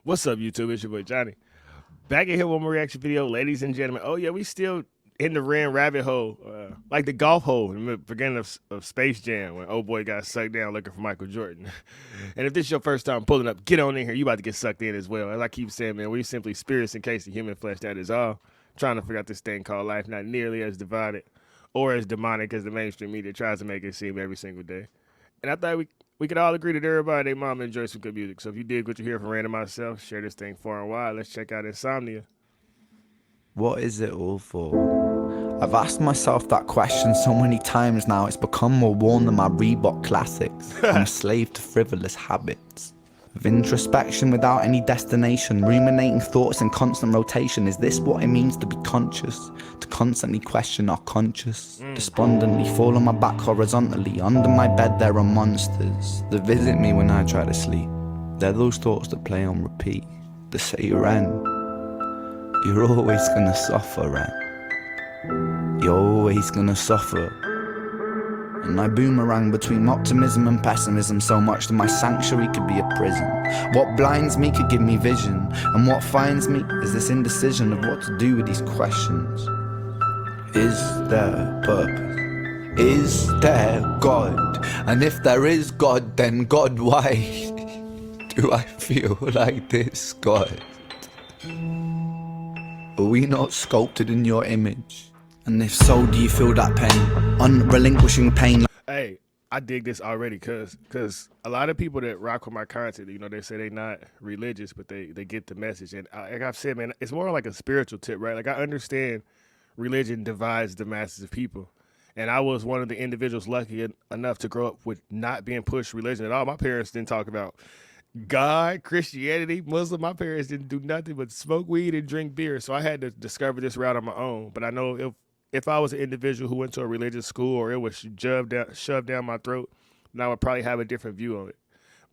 What's up, YouTube? It's your boy Johnny. Back in here with one more reaction video, ladies and gentlemen. Oh yeah, we still in the ran rabbit hole, like the golf hole in the beginning of Space Jam when old boy got sucked down looking for Michael Jordan. And if this is your first time pulling up, get on in here. You about to get sucked in as well. As I keep saying, man, we simply spirits encased in human flesh. That is all. Trying to figure out this thing called life, not nearly as divided or as demonic as the mainstream media tries to make it seem every single day. And I thought we could all agree that everybody and their mama enjoys some good music. So if you dig what you hear from Random myself, share this thing far and wide. Let's check out Insomnia. What is it all for? I've asked myself that question so many times now, it's become more worn than my Reebok classics. I'm a slave to frivolous habits. Of introspection without any destination, ruminating thoughts in constant rotation. Is this what it means to be conscious? To constantly question our conscious? Despondently fall on my back horizontally. Under my bed there are monsters that visit me when I try to sleep. They're those thoughts that play on repeat, that say, Ren, you're always gonna suffer, Ren. You're always gonna suffer. And I boomerang between optimism and pessimism so much that my sanctuary could be a prison. What blinds me could give me vision, and what finds me is this indecision of what to do with these questions. Is there purpose? Is there God? And if there is God, then God, why do I feel like this, God? Are we not sculpted in your image? And if so, do you feel that pain? Unrelinquishing pain. Hey, I dig this already because a lot of people that rock with my content, you know, they say they not religious, but they get the message. And like I've said, man, it's more like a spiritual tip, right? Like I understand religion divides the masses of people. And I was one of the individuals lucky enough to grow up with not being pushed religion at all. My parents didn't talk about God, Christianity, Muslim. My parents didn't do nothing but smoke weed and drink beer. So I had to discover this route on my own. But I know if I was an individual who went to a religious school or it was shoved down my throat, then I would probably have a different view on it.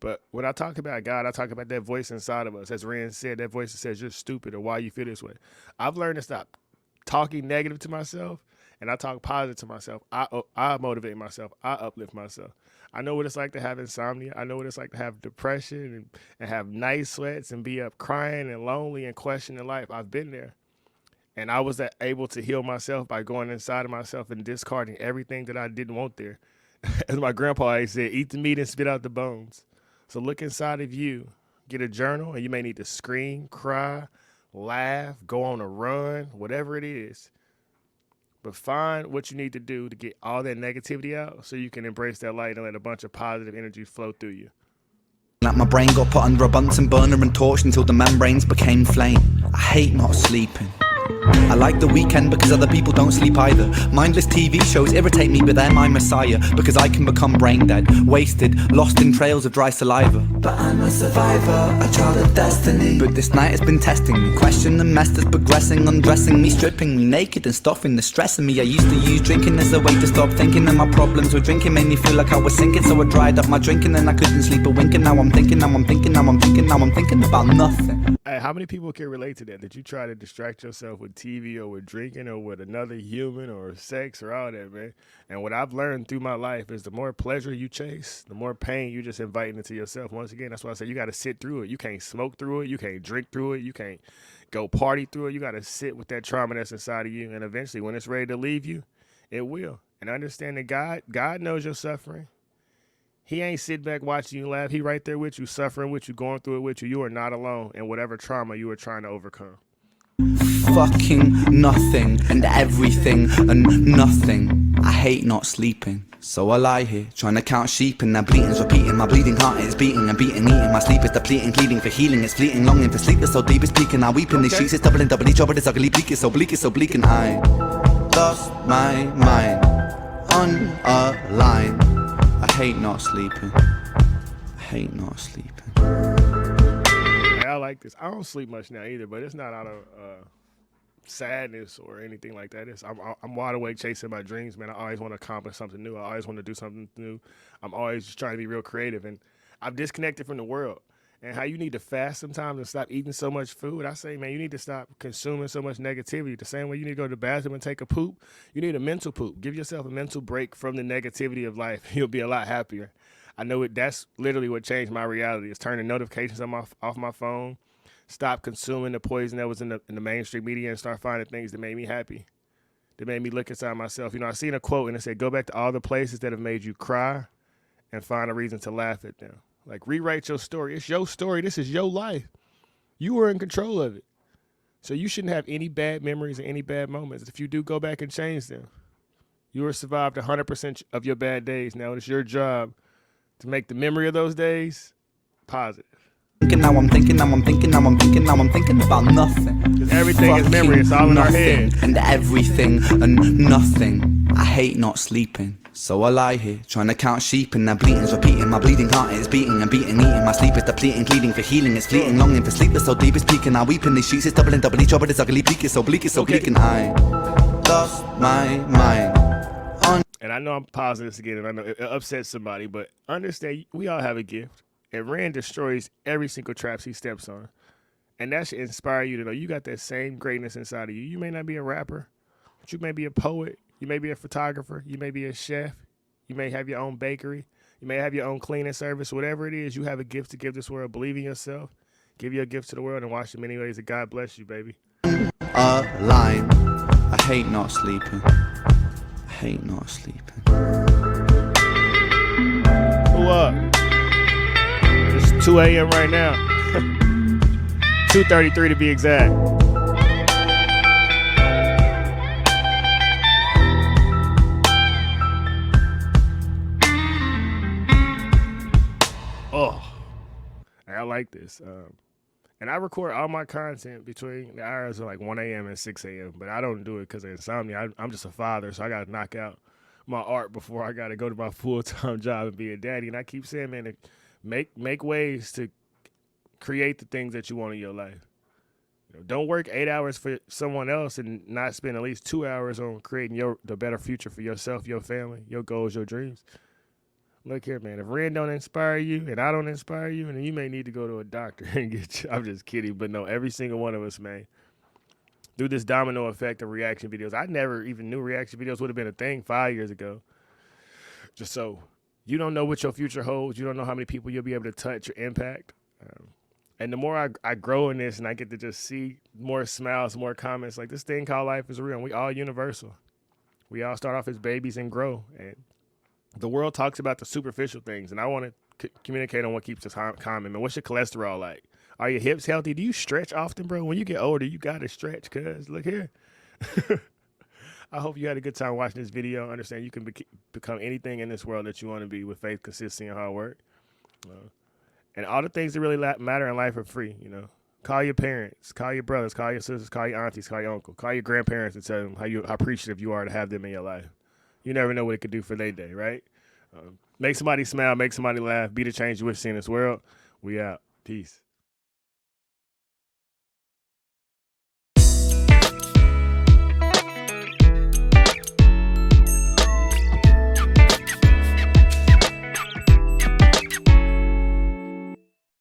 But when I talk about God, I talk about that voice inside of us. As Rand said, that voice that says you're stupid or why you feel this way. I've learned to stop talking negative to myself and I talk positive to myself. I motivate myself. I uplift myself. I know what it's like to have insomnia. I know what it's like to have depression and have night sweats and be up crying and lonely and questioning life. I've been there. And I was able to heal myself by going inside of myself and discarding everything that I didn't want there. As my grandpa always said, eat the meat and spit out the bones. So look inside of you, get a journal, and you may need to scream, cry, laugh, go on a run, whatever it is. But find what you need to do to get all that negativity out so you can embrace that light and let a bunch of positive energy flow through you. Like my brain got put under a Bunsen burner and torched until the membranes became flame. I hate not sleeping. I like the weekend because other people don't sleep either. Mindless TV shows irritate me, but they're my messiah. Because I can become brain dead, wasted, lost in trails of dry saliva. But I'm a survivor, a child of destiny. But this night has been testing me. Question and mess that's progressing, undressing me, stripping me naked and stuffing the stress in me. I used to use drinking as a way to stop thinking that my problems with drinking made me feel like I was sinking. So I dried up my drinking and I couldn't sleep a wink. And now I'm thinking, now I'm thinking, now I'm thinking, now I'm thinking about nothing. Hey, how many people can relate to that? That you try to distract yourself with TV or with drinking or with another human or sex or all that, man. And what I've learned through my life is the more pleasure you chase, the more pain you just inviting into yourself. Once again, that's why I say you got to sit through it. You can't smoke through it. You can't drink through it. You can't go party through it. You got to sit with that trauma that's inside of you. And eventually, when it's ready to leave you, it will. And understand that God knows your suffering. He ain't sit back watching you laugh. He right there with you, suffering with you, going through it with you. You are not alone in whatever trauma you are trying to overcome. Fucking nothing and everything and nothing. I hate not sleeping. So I lie here, trying to count sheep and their bleating's repeating. My bleeding heart is beating and beating, eating. My sleep is depleting, pleading for healing, it's fleeting. Longing for sleep is so deep, it's peaking. I weep in these sheets, it's doubling, doubly trouble, it's ugly, bleak, it's so bleak, it's so bleak. And I lost my mind on a line. I hate not sleeping. I hate not sleeping. I like this. I don't sleep much now either, but it's not out of sadness or anything like that. I'm wide awake chasing my dreams, man. I always want to accomplish something new. I always want to do something new. I'm always just trying to be real creative, and I've disconnected from the world. And how you need to fast sometimes and stop eating so much food. I say, man, you need to stop consuming so much negativity. The same way you need to go to the bathroom and take a poop, you need a mental poop. Give yourself a mental break from the negativity of life. You'll be a lot happier. I know that's literally what changed my reality, is turning notifications off my phone, stop consuming the poison that was in the mainstream media and start finding things that made me happy, that made me look inside myself. You know, I seen a quote and it said, go back to all the places that have made you cry and find a reason to laugh at them. Like, rewrite your story. It's your story. This is your life. You were in control of it. So you shouldn't have any bad memories or any bad moments. If you do, go back and change them. You have survived 100% of your bad days. Now it's your job to make the memory of those days positive. Now I'm thinking about nothing. Because everything is memory. It's all in our head. And everything and nothing. I hate not sleeping. So I lie here, trying to count sheep, and their bleating's repeating. My bleeding heart is beating and beating, eating. My sleep is depleting, pleading for healing. It's fleeting, longing for sleep that's so deep it's peaking. I weep in these sheets, it's doubling, doubly trouble. It's ugly, bleak, it's so bleak, it's so bleak. And I lost my mind. And I know I'm pausing this again, and I know it upsets somebody, but understand, we all have a gift. And Rand destroys every single trap he steps on. And that should inspire you to know you got that same greatness inside of you. You may not be a rapper, but you may be a poet. You may be a photographer. You may be a chef. You may have your own bakery. You may have your own cleaning service. Whatever it is, you have a gift to give this world. Believe in yourself. Give your gift to the world and watch the many ways that God bless you, baby. Line. I hate not sleeping. I hate not sleeping. Who up? It's 2 a.m. right now. 2:33 to be exact. Oh, I like this. And I record all my content between the hours of like 1 a.m. and 6 a.m. But I don't do it because of insomnia. I'm just a father, so I got to knock out my art before I got to go to my full-time job and be a daddy. And I keep saying, man, make ways to create the things that you want in your life. You know, don't work 8 hours for someone else and not spend at least 2 hours on creating the better future for yourself, your family, your goals, your dreams. Look here, man. If Ren don't inspire you and I don't inspire you, then you may need to go to a doctor and get you. I'm just kidding. But no, every single one of us, man, through this domino effect of reaction videos. I never even knew reaction videos would have been a thing 5 years ago. Just so you don't know what your future holds. You don't know how many people you'll be able to touch or impact. And the more I grow in this and I get to just see more smiles, more comments, like this thing called life is real. And we all universal. We all start off as babies and grow. And the world talks about the superficial things, and I want to communicate on what keeps us common. Man, what's your cholesterol like? Are your hips healthy? Do you stretch often, bro? When you get older, you got to stretch, cuz. Look here. I hope you had a good time watching this video. Understand you can become anything in this world that you want to be with faith, consistency, and hard work. And all the things that really matter in life are free, you know. Call your parents, call your brothers, call your sisters, call your aunties, call your uncle, call your grandparents and tell them how appreciative you are to have them in your life. You never know what it could do for their day, right? Make somebody smile, make somebody laugh, be the change you wish to see in this world. We out. Peace.